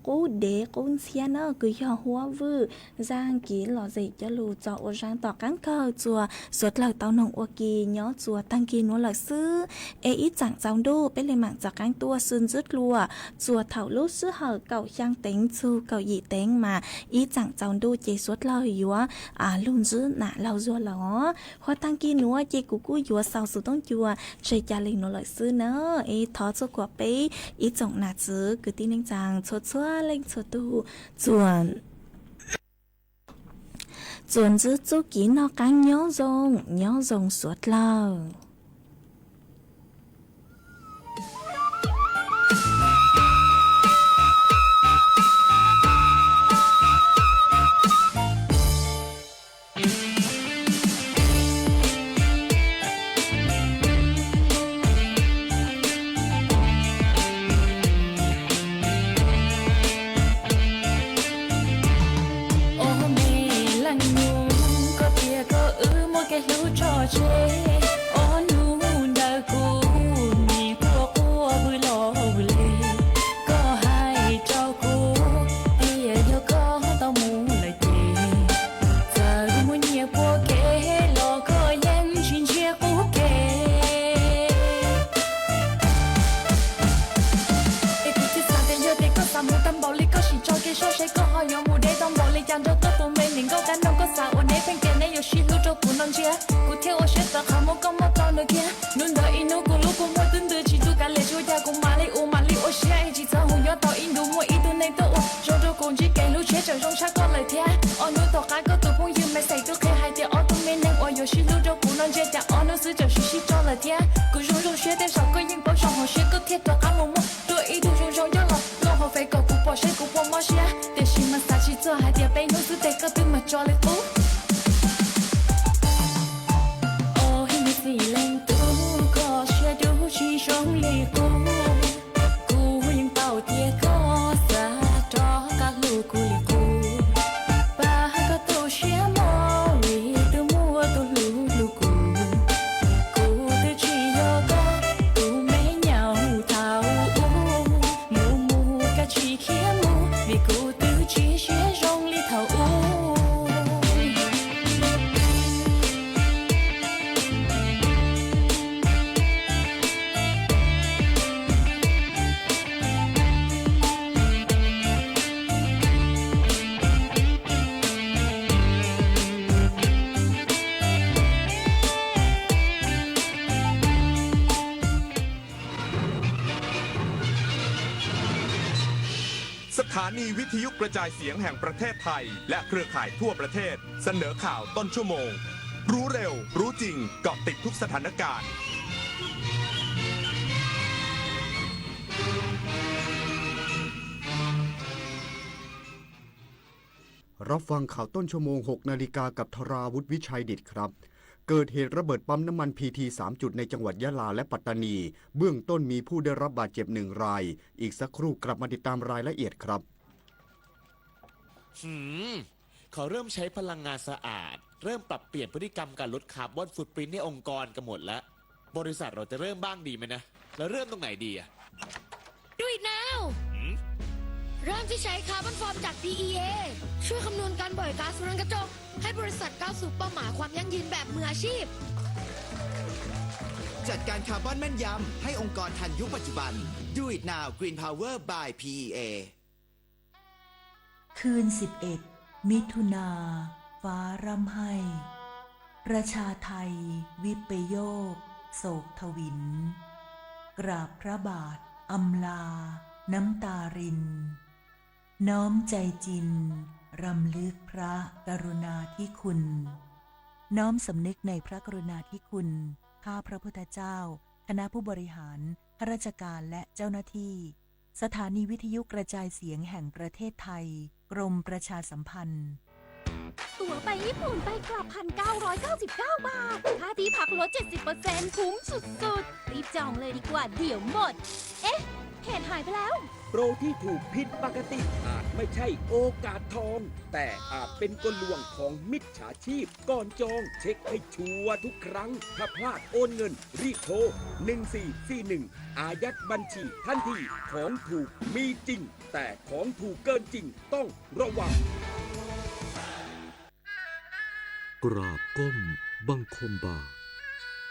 cố để cố xe nó cứ do hoa vư rang ký lọ dậy cho lù cho ô rang tỏ cán cơ chùa suốt lời tao nồng ô kỳ nhó chùa tăng kỳ nó là sư ít chẳng dòng đô bên lên mạng chọc cán tua sơn rứt lùa chùa thảo lút sư hở cậu trang tính chu cậu dị tính mà ít chẳng dòng đô chế suốt lời yếu luôn giữ nạ lau rùa ló khoa tăng kỳ nó chế cú cú yếu sau sự tông chùa chơi cha linh nó lợi sư nó thó cho quả bấy ít trọng nạ chứ cứ tin anh chàng chua lên chua tu chuẩn giữ chú kỹ nó cắn nhó rồng suốt lâuสถานีวิทยุกระจายเสียงแห่งประเทศไทยและเครือข่ายทั่วประเทศเสนอข่าวต้นชั่วโมงรู้เร็วรู้จริงเกาะติดทุกสถานการณ์ รับฟังข่าวต้นชั่วโมง 6 นาฬิกากับธราวุฒิวิชัยดิษฐ์ครับ เกิดเหตุระเบิดปั๊มน้ำมันพีที3 จุดในจังหวัดยะลาและปัตตานี เบื้องต้นมีผู้ได้รับบาดเจ็บ1 ราย อีกสักครู่กลับมาติดตามรายละเอียดครับ เขาเริ่มใช้พลังงานสะอาด เริ่มปรับเปลี่ยนพฤติกรรมการลดคาร์บอนฟุตปรินท์ในองค์กรกันหมดแล้ว บริษัทเราจะเริ่มบ้างดีไหมนะ แล้วเริ่มตรงไหนดีอะ Do it now เริ่มที่ใช้คาร์บอนฟอร์มจาก PEA ช่วยคำนวณการปล่อยก๊าซเรือนกระจกให้บริษัทก้าวสู่เป้าหมายความยั่งยืนแบบมืออาชีพ จัดการคาร์บอนแม่นยำให้องค์กรทันยุคปัจจุบัน Do it now Green Power by PEA คืน 11 มิถุนาฟ้าร่ำไห้ ประชาไทย วิปโยค โศกทวิน กราบพระบาทอำลา น้ำตาริน น้อมใจจิน รำลึกพระกรุณาธิคุณ น้อมสำนึกในพระกรุณาธิคุณข้าพระพุทธเจ้า คณะผู้บริหารข้าราชการและเจ้าหน้าที่ สถานีวิทยุกระจายเสียงแห่งประเทศไทย กรมประชาสัมพันธ์ ตั๋วไปญี่ปุ่นไปกลับ 1,999 บาท ค่าที่พักลด 70% คุ้มสุดๆ รีบจองเลยดีกว่าเดี๋ยวหมด เอ๊ะเพจหายไปแล้ว โปรที่ถูกผิดปกติอาจไม่ใช่โอกาสทอง แต่อาจเป็นกลลวงของมิจฉาชีพก่อนจองเช็คให้ชัวร์ทุกครั้ง ถ้าพลาดโอนเงินรีบโทร 1441 อายัดบัญชีทันทีของถูกมีจริง แต่ของถูกเกินจริงต้องระวัง กราบก้มบังคมบาท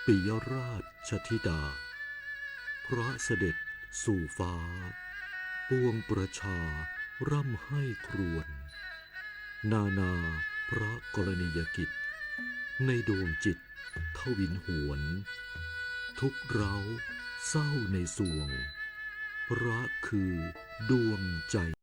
ปิยราชธิดา พระเสด็จสู่ฟ้าปวงประชาร่ำให้ครวญนานาพระกรณียกิจในดวงจิตทวินหวน ทุกเร้าเศร้าในสวงพระคือดวงใจ